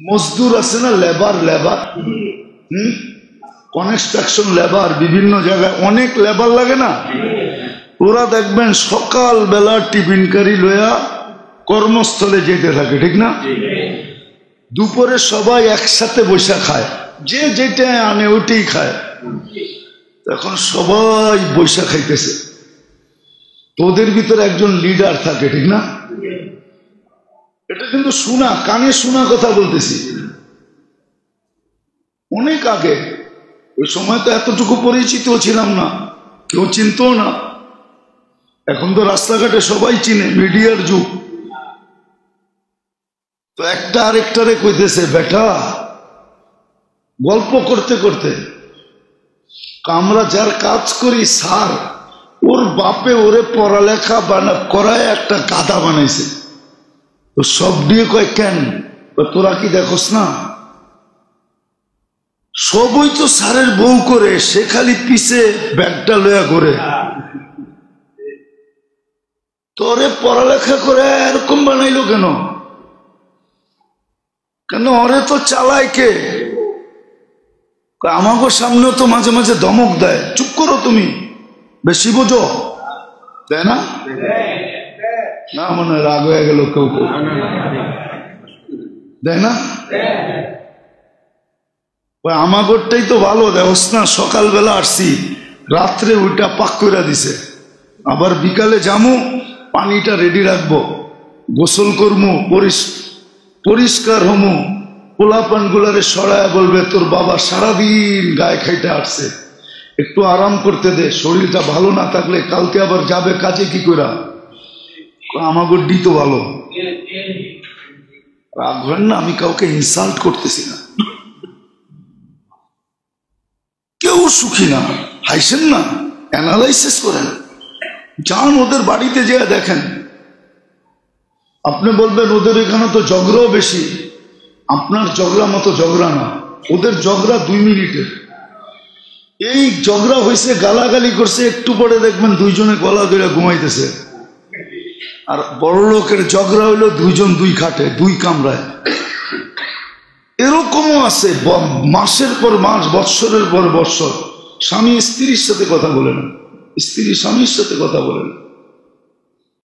মজদুর আছে না, labour labour, construction labour, বিভিন্ন জায়গায় অনেক লেবার লাগে না। ওরা দেখবেন সকাল বেলা টিফিন কারি লইয়া কর্মস্থলে যেতে থাকে, ঠিক না? দুপুরে সবাই একসাথে বসে খায়, যে যেটা আনে ওইটাই খায়। এখন সবাই বসে খাইতেছে, তোদের ভিতরে একজন লিডার থাকে, ঠিক না? এটা কিন্তু শোনা, কানে শোনা কথা বলতেছি। অনেক আগে, ওই সময় তো এতটুকু পরিচিত ছিলাম না, কেউ চিনতো না। এখন তো রাস্তাঘাটে সবাই চিনে, মিডিয়ার যুগ। তো একটা আরেকটারে কইতেছে, বেটা, গল্প করতে করতে, আমরা যার কাজ করি স্যার, ওর বাপে ওরে পড়ালেখা করায় একটা গাধা বানাইছে। তো সব দিয়ে কয়, কেন? তোরা কি দেখোস না, সবই তো স্যারের বউ করে, সে খালি পিছে ব্যাগটা লয়া করে। তোরে পড়ালেখা করে এরকম বানাইলো কেন? কেন ওরে তো চালায় কে? আমাকে সামনেও তো মাঝে মাঝে ধমক দেয়, চুপ করো তুমি, বেশি বোঝো, তাই না? না মনে হয় রাগ হয়ে গেল কেউ কেউ, দেয় না? আমাগরটাই তো ভালো, দেখোস না, সকালবেলা আসছি, রাত্রে ওইটা পাক করে দিছে, আবার বিকালে যামু, পানিটা রেডি রাখবো, গোসল করমু, পরিষ্কার হমু, পোলাপান গুলারে সরায় বলবে, তোর বাবা সারাদিন গায়ে খাইতে আসছে, একটু আরাম করতে দে, শরীরটা ভালো না থাকলে কালকে আবার যাবে কাজে কি করা। আমাগর ডি তো ভালো। রাগ হয় না, আমি কাউকে ইনসাল্ট করতেছি না, কেউ সুখী না, হাইছেন না, অ্যানালাইসিস করেন, যান ওদের বাড়িতে যেয়ে দেখেন। আপনি বলবেন ওদের এখানে তো ঝগড়াও বেশি, আপনার ঝগড়া মতো ঝগড়া না, ওদের ঝগড়া 2 মিনিটের। এই ঝগড়া হয়েছে, গালাগালি করছে, একটু পরে দেখবেন দুইজনে গলা ধরে ঘুমাইতেছে। আর বড় লোকের ঝগড়া হইলো 2 জন 2 খাটে, 2 কামরায়। এরকমও আছে, মাসের পর মাস, বৎসরের পর বৎসর স্বামী স্ত্রীর সাথে কথা বলে না, স্ত্রী স্বামীর সাথে কথা বলে না।